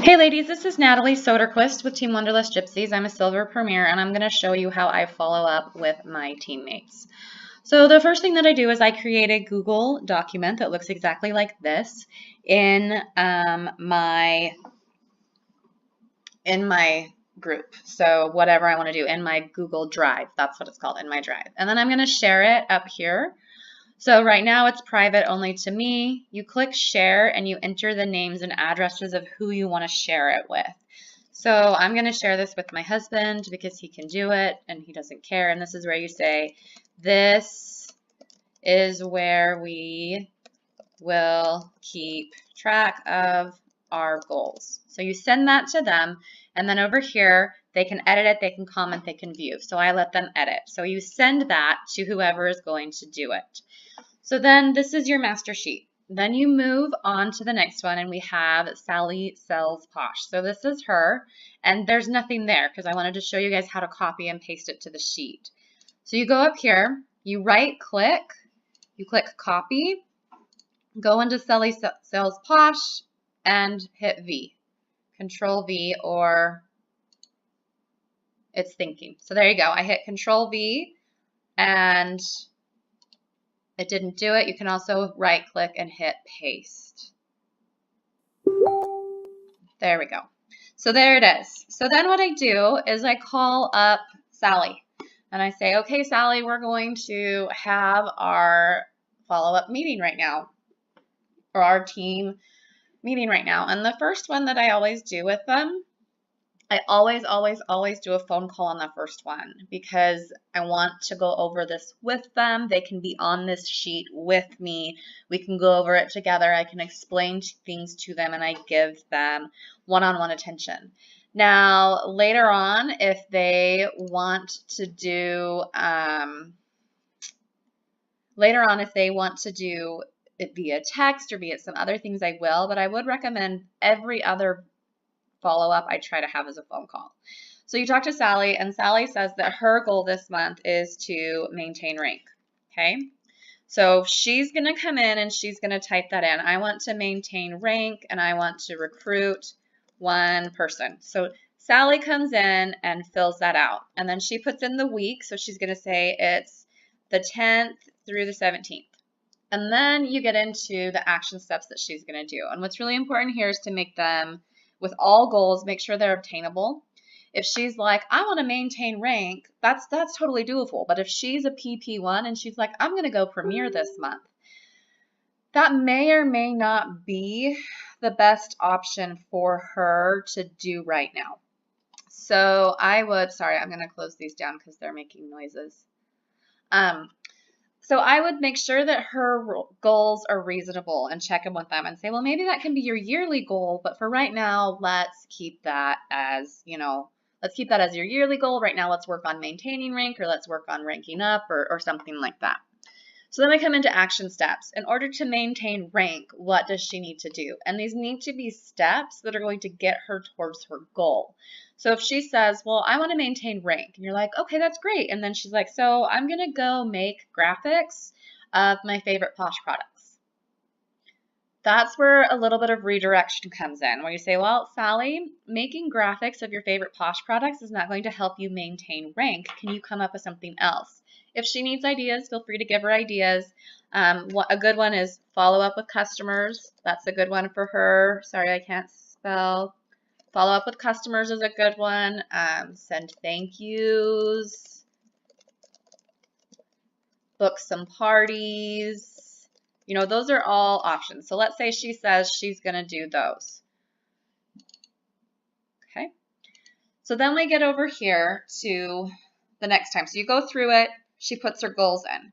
Hey ladies, this is Natalie Soderquist with Team Wonderlust Gypsies. I'm a Silver Premier and I'm going to show you how I follow up with my teammates. So the first thing that I do is I create a Google document that looks exactly like this in my group. So whatever I want to do in my Google Drive, that's what it's called, in my Drive. And then I'm going to share it up here. So right now it's private only to me. You click share and you enter the names and addresses of who you want to share it with. So I'm going to share this with my husband because he can do it and he doesn't care. And this is where you say, this is where we will keep track of our goals. So you send that to them, and then over here, they can edit it, they can comment, they can view. So I let them edit. So you send that to whoever is going to do it. So then this is your master sheet. Then you move on to the next one, and we have Sally Sells Posh. So this is her, and there's nothing there because I wanted to show you guys how to copy and paste it to the sheet. So you go up here, you right click, you click copy, go into Sally Sells Posh, and hit V. Control V, or it's thinking. So there you go. I hit Control V, and it didn't do it. You can also right click and hit paste. There we go. So there it is. So then what I do is I call up Sally and I say, okay, Sally, we're going to have our follow-up meeting right now, or our team meeting right now. And the first one that I always do with them, I always do a phone call on the first one because I want to go over this with them. They can be on this sheet with me. We can go over it together. I can explain things to them and I give them one-on-one attention. Now, later on, if they want to do, it via text or via some other things, I will, but I would recommend every other follow-up I try to have as a phone call. So you talk to Sally, and Sally says that her goal this month is to maintain rank. Okay, so she's going to come in and she's going to type that in. I want to maintain rank and I want to recruit one person. So Sally comes in and fills that out, and then she puts in the week. So she's going to say it's the 10th through the 17th. And then you get into the action steps that she's going to do. And what's really important here is to make them, with all goals, make sure they're obtainable. If she's like, I want to maintain rank, that's totally doable. But if she's a PP1 and she's like, I'm going to go Premier this month, that may or may not be the best option for her to do right now. So I would, sorry, I'm going to close these down because they're making noises. So I would make sure that her goals are reasonable and check in with them and say, well, maybe that can be your yearly goal, but for right now, let's keep that as, let's keep that as your yearly goal. Right now, let's work on maintaining rank, or let's work on ranking up, or something like that. So then we come into action steps. In order to maintain rank, what does she need to do? And these need to be steps that are going to get her towards her goal. So if she says, well, I want to maintain rank, and you're like, okay, that's great. And then she's like, so I'm going to go make graphics of my favorite Posh products. That's where a little bit of redirection comes in, where you say, well, Sally, making graphics of your favorite Posh products is not going to help you maintain rank. Can you come up with something else? If she needs ideas, feel free to give her ideas. A good one is follow up with customers. That's a good one for her. Sorry, I can't spell. Follow up with customers is a good one. Send thank yous. Book some parties. Those are all options. So let's say she says she's going to do those. Okay. So then we get over here to the next time. So you go through it. She puts her goals in.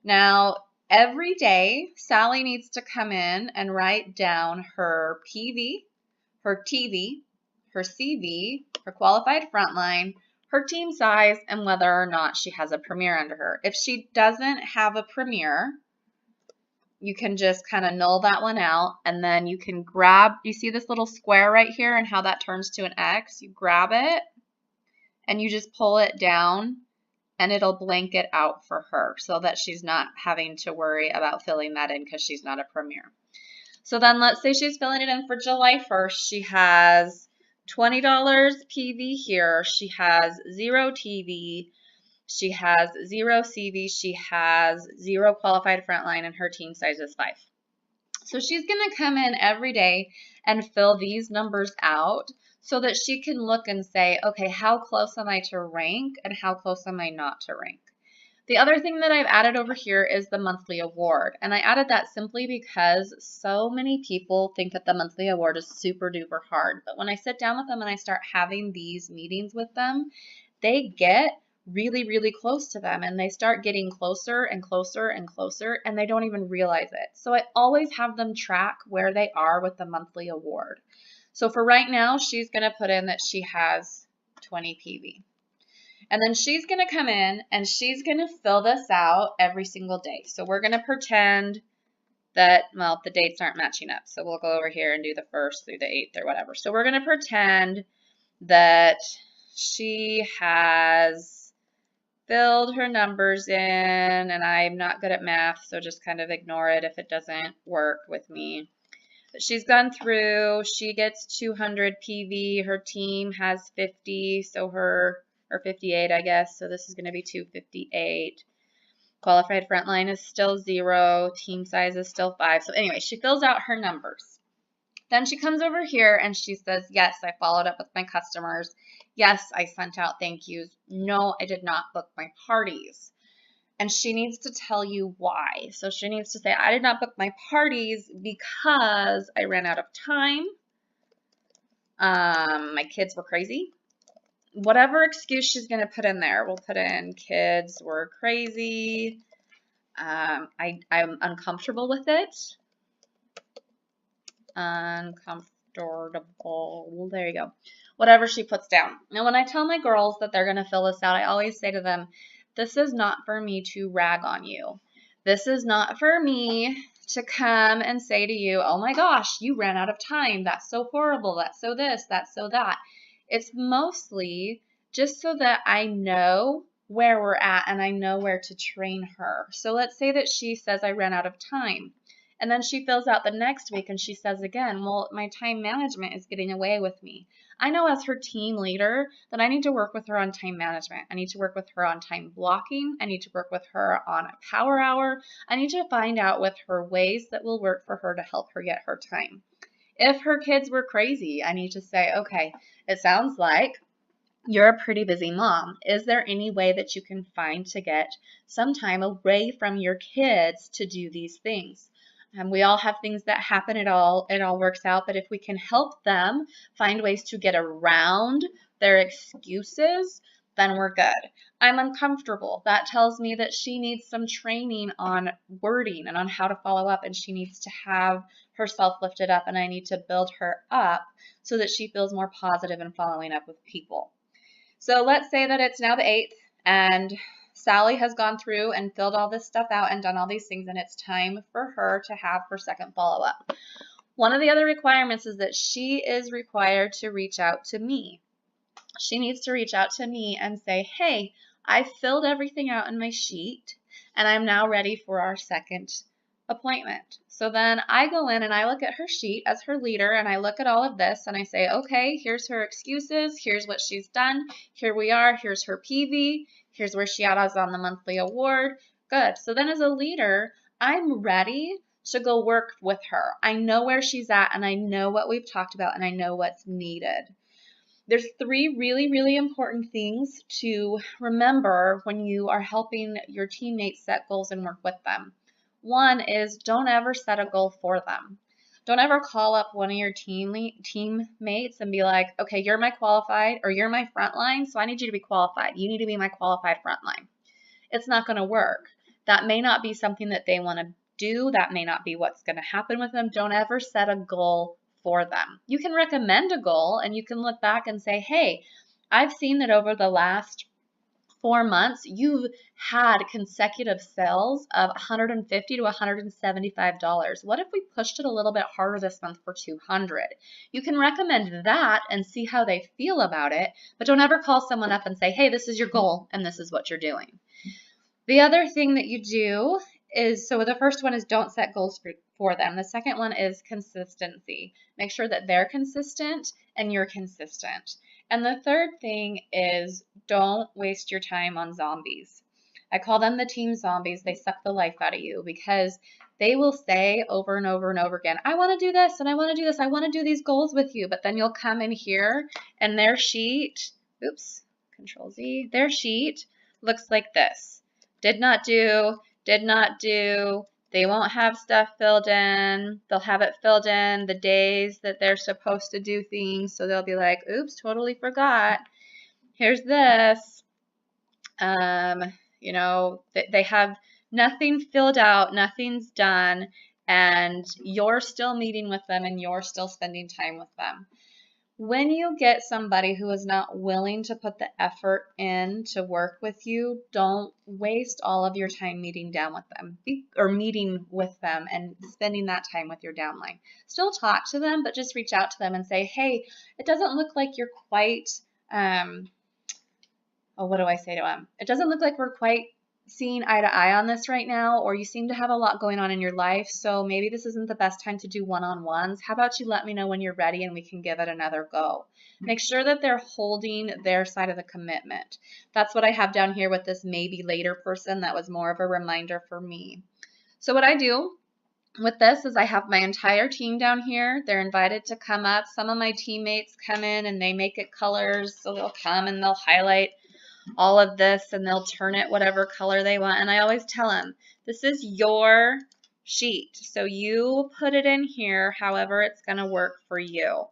Now, every day, Sally needs to come in and write down her PV, her TV, her CV, her qualified frontline, her team size, and whether or not she has a Premier under her. If she doesn't have a Premier, you can just kind of null that one out, and then you can grab, you see this little square right here and how that turns to an X? You grab it, and you just pull it down, and it'll blank it out for her so that she's not having to worry about filling that in because she's not a Premier. So then let's say she's filling it in for July 1st. She has $20 PV here. She has 0 TV. She has 0 CV. She has 0 qualified frontline, and her team size is 5. So she's going to come in every day and fill these numbers out so that she can look and say, okay, how close am I to rank and how close am I not to rank? The other thing that I've added over here is the monthly award. And I added that simply because so many people think that the monthly award is super duper hard. But when I sit down with them and I start having these meetings with them, they get really, really close to them and they start getting closer and closer and closer and they don't even realize it. So I always have them track where they are with the monthly award. So for right now, she's going to put in that she has 20 PV. And then she's going to come in and she's going to fill this out every single day. So we're going to pretend that, well, the dates aren't matching up. So we'll go over here and do the 1st through the 8th or whatever. So we're going to pretend that she has filled her numbers in, and I'm not good at math, so just kind of ignore it if it doesn't work with me. But she's gone through, she gets 200 PV, her team has 50, so or 58, I guess, so this is going to be 258. Qualified frontline is still 0, team size is still 5. So anyway, she fills out her numbers. Then she comes over here and she says, yes, I followed up with my customers. Yes, I sent out thank yous. No, I did not book my parties. And she needs to tell you why. So she needs to say, I did not book my parties because I ran out of time. My kids were crazy. Whatever excuse she's going to put in there, we'll put in kids were crazy. I'm uncomfortable with it. Uncomfortable. There you go. Whatever she puts down. Now, when I tell my girls that they're going to fill this out, I always say to them, this is not for me to rag on you. This is not for me to come and say to you, oh my gosh, you ran out of time. That's so horrible. That's so this. That's so that. It's mostly just so that I know where we're at and I know where to train her. So let's say that she says I ran out of time. And then she fills out the next week and she says again, well, my time management is getting away with me. I know as her team leader that I need to work with her on time management. I need to work with her on time blocking. I need to work with her on a power hour. I need to find out with her ways that will work for her to help her get her time. If her kids were crazy, I need to say, okay, it sounds like you're a pretty busy mom. Is there any way that you can find to get some time away from your kids to do these things? We all have things that happen. It all works out. But if we can help them find ways to get around their excuses, then we're good. I'm uncomfortable. That tells me that she needs some training on wording and on how to follow up, and she needs to have herself lifted up, and I need to build her up so that she feels more positive in following up with people. So let's say that it's now the 8th, and Sally has gone through and filled all this stuff out and done all these things, and it's time for her to have her second follow-up. One of the other requirements is that she is required to reach out to me. She needs to reach out to me and say, hey, I filled everything out in my sheet, and I'm now ready for our second appointment. So then I go in and I look at her sheet as her leader, and I look at all of this and I say, okay, here's her excuses, here's what she's done, here we are, here's her PV, here's where she is on the monthly award. Good. So then as a leader, I'm ready to go work with her. I know where she's at and I know what we've talked about and I know what's needed. There's 3 really, really important things to remember when you are helping your teammates set goals and work with them. One is don't ever set a goal for them. Don't ever call up one of your teammates and be like, okay, you're my qualified or you're my frontline, so I need you to be qualified. You need to be my qualified frontline. It's not going to work. That may not be something that they want to do. That may not be what's going to happen with them. Don't ever set a goal for them. You can recommend a goal and you can look back and say, hey, I've seen that over the last 4 months, you've had consecutive sales of $150 to $175. What if we pushed it a little bit harder this month for $200? You can recommend that and see how they feel about it, but don't ever call someone up and say, hey, this is your goal and this is what you're doing. The other thing that you do is, so the first one is don't set goals for them. The second one is consistency. Make sure that they're consistent and you're consistent. And the third thing is don't waste your time on zombies. I call them the team zombies. They suck the life out of you because they will say over and over and over again, I want to do this and I want to do this. I want to do these goals with you. But then you'll come in here and their sheet, oops, Control Z, their sheet looks like this. Did not do, did not do. They won't have stuff filled in. They'll have it filled in the days that they're supposed to do things. So they'll be like, oops, totally forgot. Here's this. You know, they have nothing filled out, nothing's done, and you're still meeting with them and you're still spending time with them. When you get somebody who is not willing to put the effort in to work with you, don't waste all of your time meeting down with them or meeting with them and spending that time with your downline. Still talk to them, but just reach out to them and say, hey, it doesn't look like you're quite, what do I say to them? It doesn't look like we're quite seeing eye to eye on this right now, or you seem to have a lot going on in your life, so maybe this isn't the best time to do one-on-ones. How about you let me know when you're ready and we can give it another go? Make sure that they're holding their side of the commitment. That's what I have down here with this maybe later person. That was more of a reminder for me. So what I do with this is I have my entire team down here. They're invited to come up. Some of my teammates come in and they make it colors, so they'll come and they'll highlight all of this and they'll turn it whatever color they want. And I always tell them, this is your sheet. So you put it in here however it's going to work for you.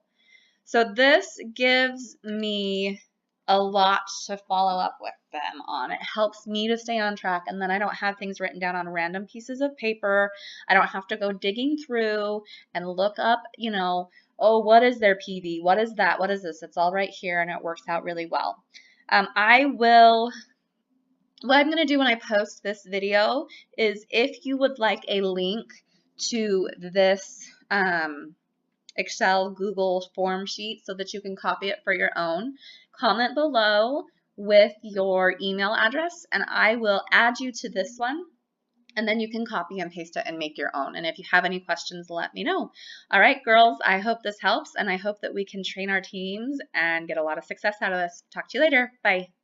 So this gives me a lot to follow up with them on. It helps me to stay on track, and then I don't have things written down on random pieces of paper. I don't have to go digging through and look up, you know, oh, what is their PV? What is that? What is this? It's all right here, and it works out really well. What I'm going to do when I post this video is if you would like a link to this Excel Google form sheet so that you can copy it for your own, comment below with your email address and I will add you to this one. And then you can copy and paste it and make your own. And if you have any questions, let me know. All right, girls, I hope this helps, and I hope that we can train our teams and get a lot of success out of this. Talk to you later. Bye.